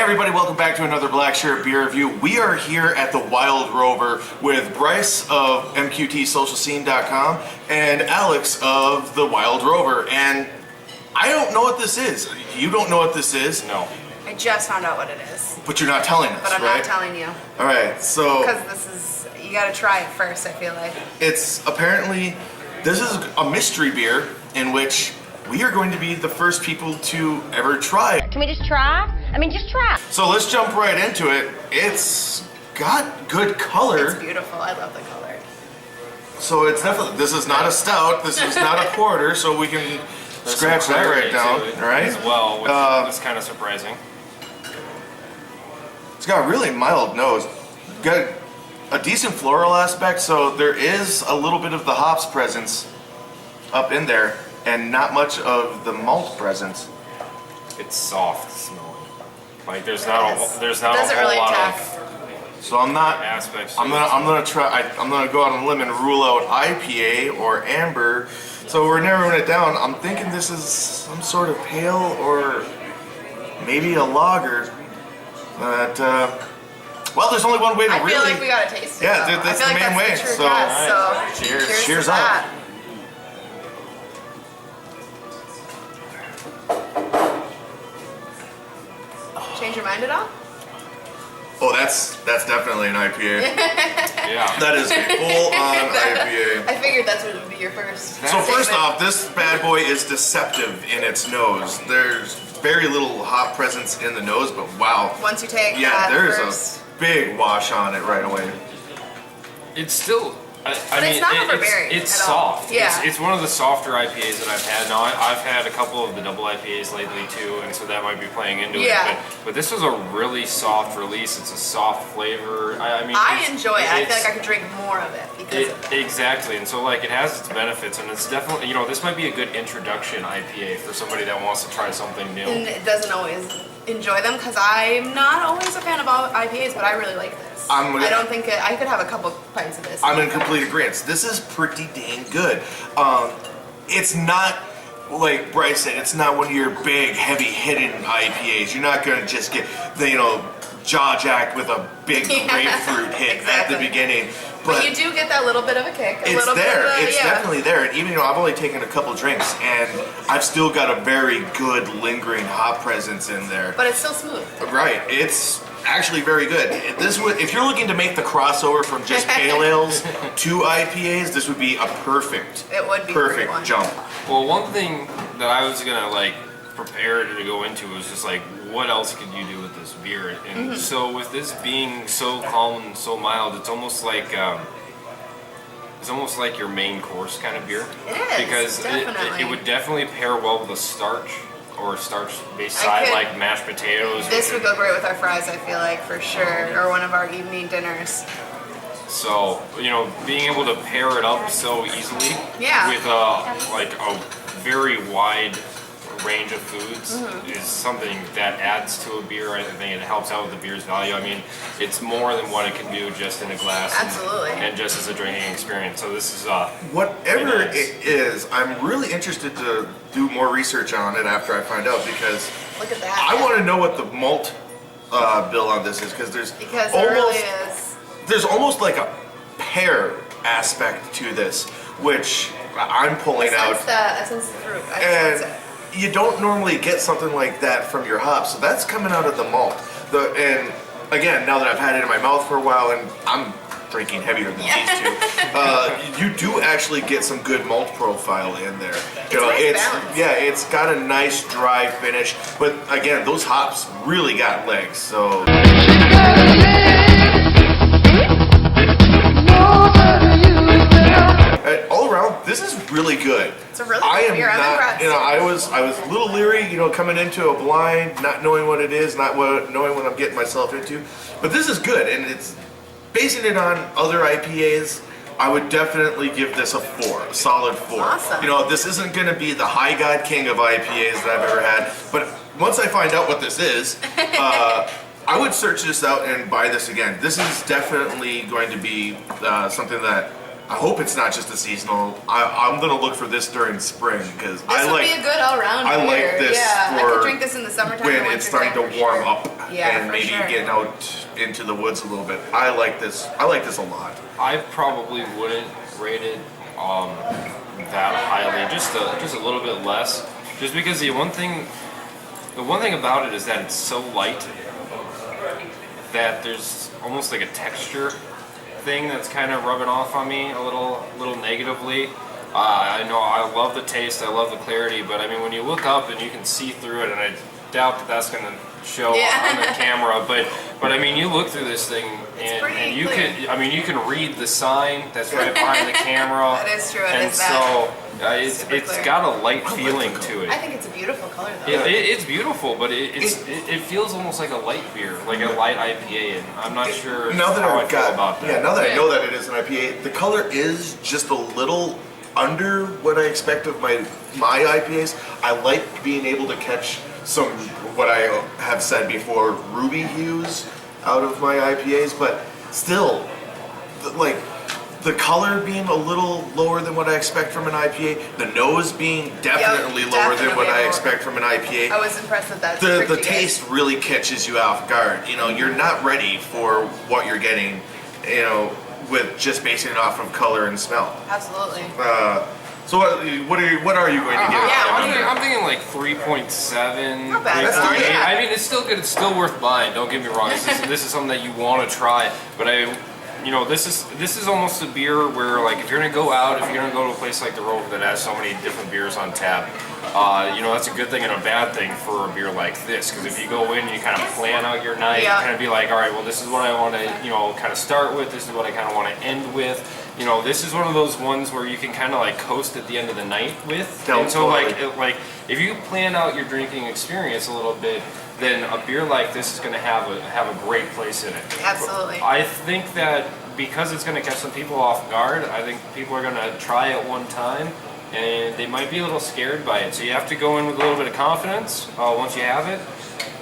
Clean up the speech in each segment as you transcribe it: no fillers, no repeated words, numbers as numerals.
everybody, welcome back to another Black Shirt Beer Review. We are here at the Wild Rover with Bryce of MQTSocialScene.com and Alex of the Wild Rover. And I don't know what this is. You don't know what this is? No. I just found out what it is. But you're not telling us, But I'm right? not telling you. All right, so... Because this is, you gotta try it first, I feel like. It's apparently, this is a mystery beer in which we are going to be the first people to ever try it. Can we just try? I mean, just try. So let's jump right into it. It's got good color. It's beautiful, I love the color. So it's definitely, this is not a stout, this is not a porter, so we can scratch that right down, right? As well, which is kind of surprising. It's got a really mild nose. Got a decent floral aspect, so there is a little bit of the hops presence up in there, and not much of the malt presence. It's soft smelling. Like there's not a whole really lot tack. of So I'm not. aspects. I'm gonna go out on a limb and rule out IPA or amber. So we're narrowing it down. I'm thinking this is some sort of pale or maybe a lager. But well, there's only one way to I really. feel like we gotta taste it. Yeah, though. that's I feel the like main way. that's the true So, test, so cheers. Cheers to up. that. Change your mind at all? Oh, that's definitely an IPA. Yeah. That is a full-on IPA. I figured that's what would be your first. So first statement. off, this bad boy is deceptive in its nose. There's very little hop presence in the nose, but wow. Once you take Yeah, that there's first, a big wash on it right away. It's still. I But mean, it's not overbearing it's at all. soft. Yeah. It's one of the softer IPAs that I've had. Now I've had a couple of the double IPAs lately too, and so that might be playing into Yeah. it. But this was a really soft release. It's a soft flavor. I mean, I it's- enjoy it. I feel it's- like I could drink more of it because of it. Exactly, and so like it has its benefits, and it's definitely, this might be a good introduction IPA for somebody that wants to try something new. And it doesn't always enjoy them because I'm not always a fan of all IPAs, but I really like this. I don't think I could have a couple pints of this. I'm in complete agreement. This is pretty dang good. It's not, like Bryce said, it's not one of your big, heavy-hitting IPAs. You're not going to just get the, jaw jacked with a big grapefruit hit at the beginning. But you do get that little bit of a kick. It's definitely there. And even I've only taken a couple drinks, and I've still got a very good lingering hop presence in there. But it's still smooth. Right. It's actually very good. This would, if you're looking to make the crossover from just pale ales to IPAs, this would be a perfect one. jump. Well, one thing that I was gonna prepare to go into was just what else could you do with this beer? And so with this being so calm and so mild, it's almost like your main course kind of beer. It is, because definitely. it would definitely pair well with a starch or starch-based side like mashed potatoes. This would go great with our fries, I feel like, for sure, or one of our evening dinners. So, being able to pair it up so easily with a very wide range of foods is something that adds to a beer. I think it helps out with the beer's value. I mean, it's more than what it can do just in a glass. Absolutely. And just as a drinking experience. So this is whatever nice. it is, I'm really interested to do more research on it after I find out, because look at that. I want to know what the malt bill on this is, because there really is. There's almost like a pear aspect to this, which I'm pulling out. I sense the fruit. And you don't normally get something like that from your hops, so that's coming out of the malt. And again, now that I've had it in my mouth for a while, and I'm drinking heavier than these two, you do actually get some good malt profile in there. It's got a nice dry finish, but again, those hops really got legs. So. All around, this is really good. It's a really good beer. I'm impressed. I was a little leery, coming into a blind, not knowing what it is, knowing what I'm getting myself into. But this is good, and it's basing it on other IPAs. I would definitely give this a solid 4. Awesome. This isn't going to be the high god king of IPAs that I've ever had, but once I find out what this is, I would search this out and buy this again. This is definitely going to be something that I hope it's not just a seasonal. I'm gonna look for this during spring because this would be a good all-round beer. I like this I for could drink this in the summertime when it's starting to warm up and maybe sure. getting out into the woods a little bit. I like this. I like this a lot. I probably wouldn't rate it that highly. Just a little bit less. Just because the one thing about it is that it's so light that there's almost like a texture thing that's kind of rubbing off on me a little negatively. I know I love the taste, I love the clarity, but I mean when you look up and you can see through it, and I doubt that that's going to show on the camera, but I mean you look through this thing and you can read the sign that's right behind the camera. That is true. And so it's got a light feeling to it. I think it's a beautiful color though. It's beautiful, but it feels almost like a light beer, like a light IPA, and I'm not sure now that how I feel about that. Yeah, now that I know that it is an IPA, the color is just a little under what I expect of my IPAs. I like being able to catch some, what I have said before, ruby hues out of my IPAs, but still, like, the color being a little lower than what I expect from an IPA, the nose being definitely lower than what I expect from an IPA. I was impressed with that. The taste really catches you off guard. You know, you're not ready for what you're getting, you know, with just basing it off of color and smell. Absolutely. So what are you going to give it? I'm thinking like 3.7. Not bad. 3.8. I mean, it's still good. It's still worth buying. Don't get me wrong. This is something that you want to try. But this is almost a beer where, like, if you're gonna go out, if you're gonna go to a place like the Rover that has so many different beers on tap, that's a good thing and a bad thing for a beer like this. Because if you go in, you kind of plan out your night, you kind of be like, all right, well, this is what I want to, kind of start with. This is what I kind of want to end with. This is one of those ones where you can kind of like coast at the end of the night with. And so like if you plan out your drinking experience a little bit, then a beer like this is going to have a great place in it. Absolutely. I think that because it's going to catch some people off guard, I think people are going to try it one time, and they might be a little scared by it. So you have to go in with a little bit of confidence once you have it.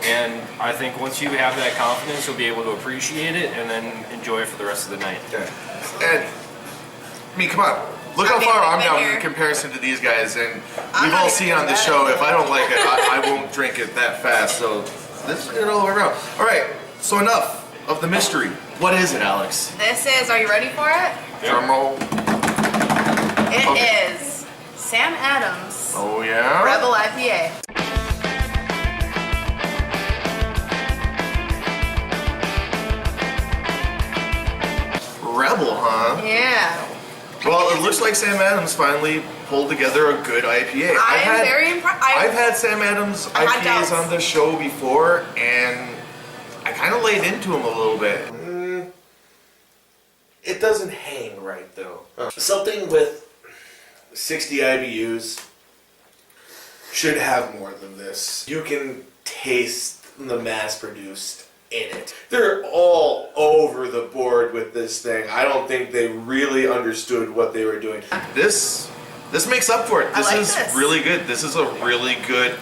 And I think once you have that confidence, you'll be able to appreciate it and then enjoy it for the rest of the night. Yeah. And I mean, come on. Look how far I'm down in comparison to these guys, and we've all seen on the show, if I don't like it, I won't drink it that fast, so this is good all the way around. Alright, so enough of the mystery. What is it, Alex? This is, are you ready for it? Drum roll. It is Sam Adams. Oh yeah? Rebel IPA. Rebel, huh? Yeah. Well, it looks like Sam Adams finally pulled together a good IPA. I'm very impressed. I've had Sam Adams IPAs on the show before, and I kind of laid into them a little bit. It doesn't hang right, though. Something with 60 IBUs should have more than this. You can taste the mass-produced in it. They're all over the board with this thing. I don't think they really understood what they were doing. This makes up for it. This is really good. This is a really good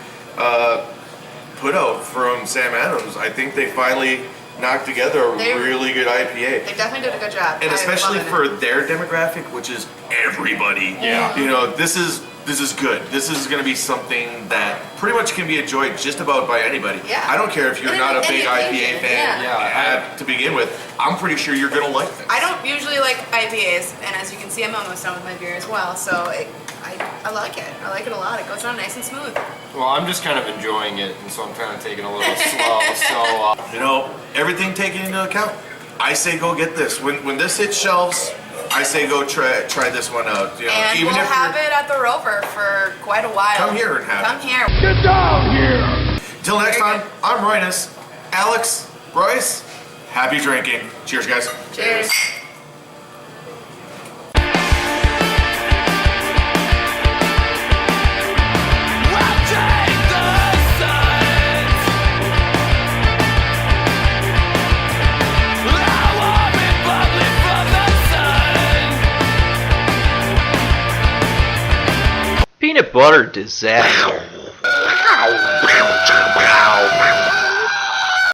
put out from Sam Adams. I think they finally knocked together a really good IPA. They definitely did a good job. And especially for their demographic, which is everybody. Yeah. This is good. This is going to be something that pretty much can be enjoyed just about by anybody. Yeah. I don't care if you're not a big IPA fan to begin with. I'm pretty sure you're going to like this. I don't usually like IPAs, and as you can see, I'm almost done with my beer as well, so I like it. I like it a lot. It goes down nice and smooth. Well, I'm just kind of enjoying it, and so I'm kind of taking it a little slow. So, everything taken into account, I say go get this. When this hits shelves, I say go try this one out. And even we'll if have it at the Rover for quite a while. Come here and have it. Come here. Get down here! Till next time, I'm Roynus. Alex, Royce, happy drinking. Cheers, guys. Cheers. Peanut butter disaster.